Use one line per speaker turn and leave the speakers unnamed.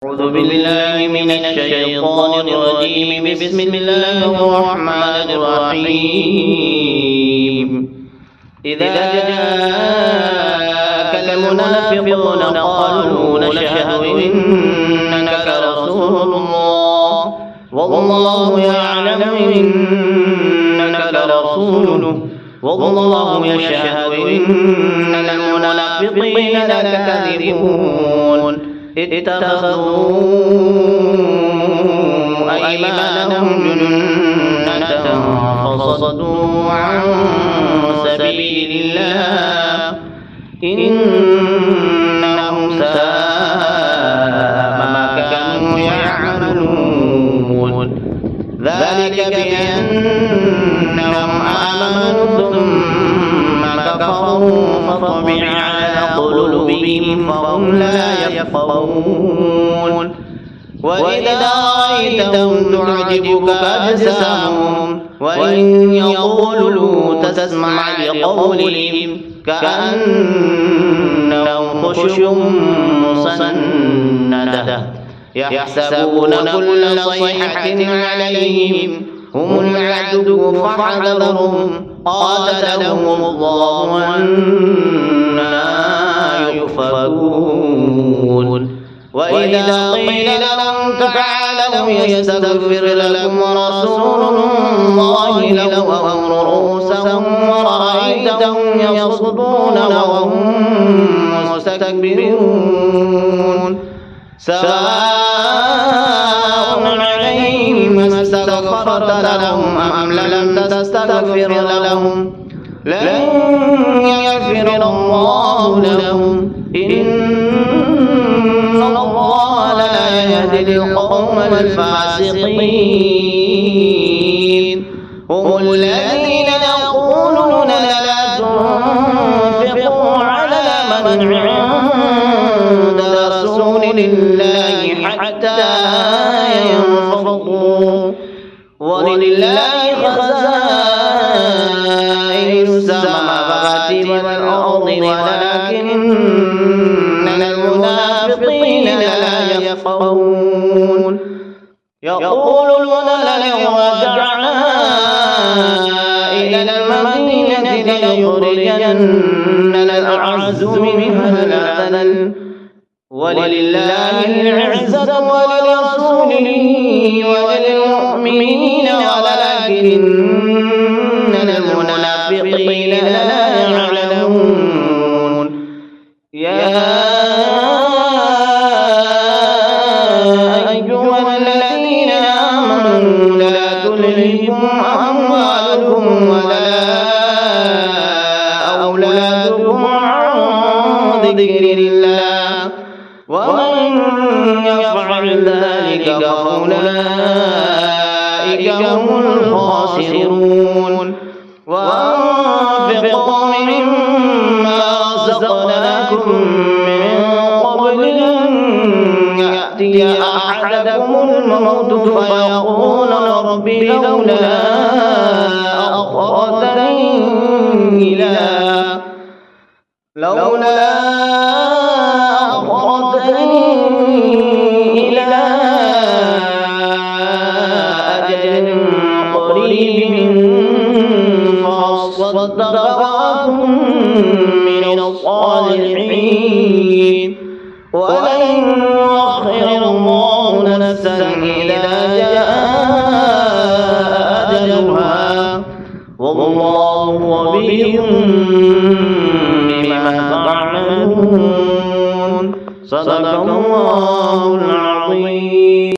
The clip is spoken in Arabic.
أعوذ بالله من الشيطان الرجيم. بسم الله الرحمن الرحيم. إذا جاءك المنافقون قالوا نشهد إنك لرسول الله والله يعلم إنك لرسوله والله يشهد إن المنافقين لكاذبون. اتخذوا أيمانهم جنة فصدوا عن سبيل الله إنهم ساء ما كانوا يعملون. ذلك بأنهم آمنوا ثم كفروا فطبع على قلوبهم فهم لا يفقهون. وإذا رأيتهم تعجبك أجسامهم وإن يقولوا تسمع لقولهم كأنهم خشب مسندة يحسبون كل صيحة عليهم هم العدو فاحذرهم قاتلهم الله أنى يؤفكون. وإذا قيل لهم تعالوا يستغفر لكم رسول الله لووا رؤوسهم ورأيتهم يصدون وهم مستكبرون. سواء عليهم استغفرت لهم أم لم تستغفر لهم لن يغفر الله لهم إن الله لا يهدي القوم الفاسقين. هم الذين يقولون لا تنفقوا على من عند رسول الله حتى ينفضوا ولله خزائن السماوات والأرض ولكن المنافقين لا يفقهون. يقولون لئن رجعنا إلى المدينة ليخرجن الأعز منها الأذل ولله العزة ولرسوله وللمؤمنين ولكن المنافقين لا يعلمون. يا أيها الذين آمنوا لا تلهكم أموالكم ولا أولادكم عن ذكر الله ومن يفعل ذلك فأولئك هم الخاسرون. وأنفقوا مما رزقناكم من قبل أن يأتي أحدكم الموت فيقول رب لولا أخرتني إلى أجل قريب فأصدق وأكن من الصالحين ولن يؤخر الله نفسا إذا جاء أجلها والله خبير بما تعملون. صدق الله العظيم.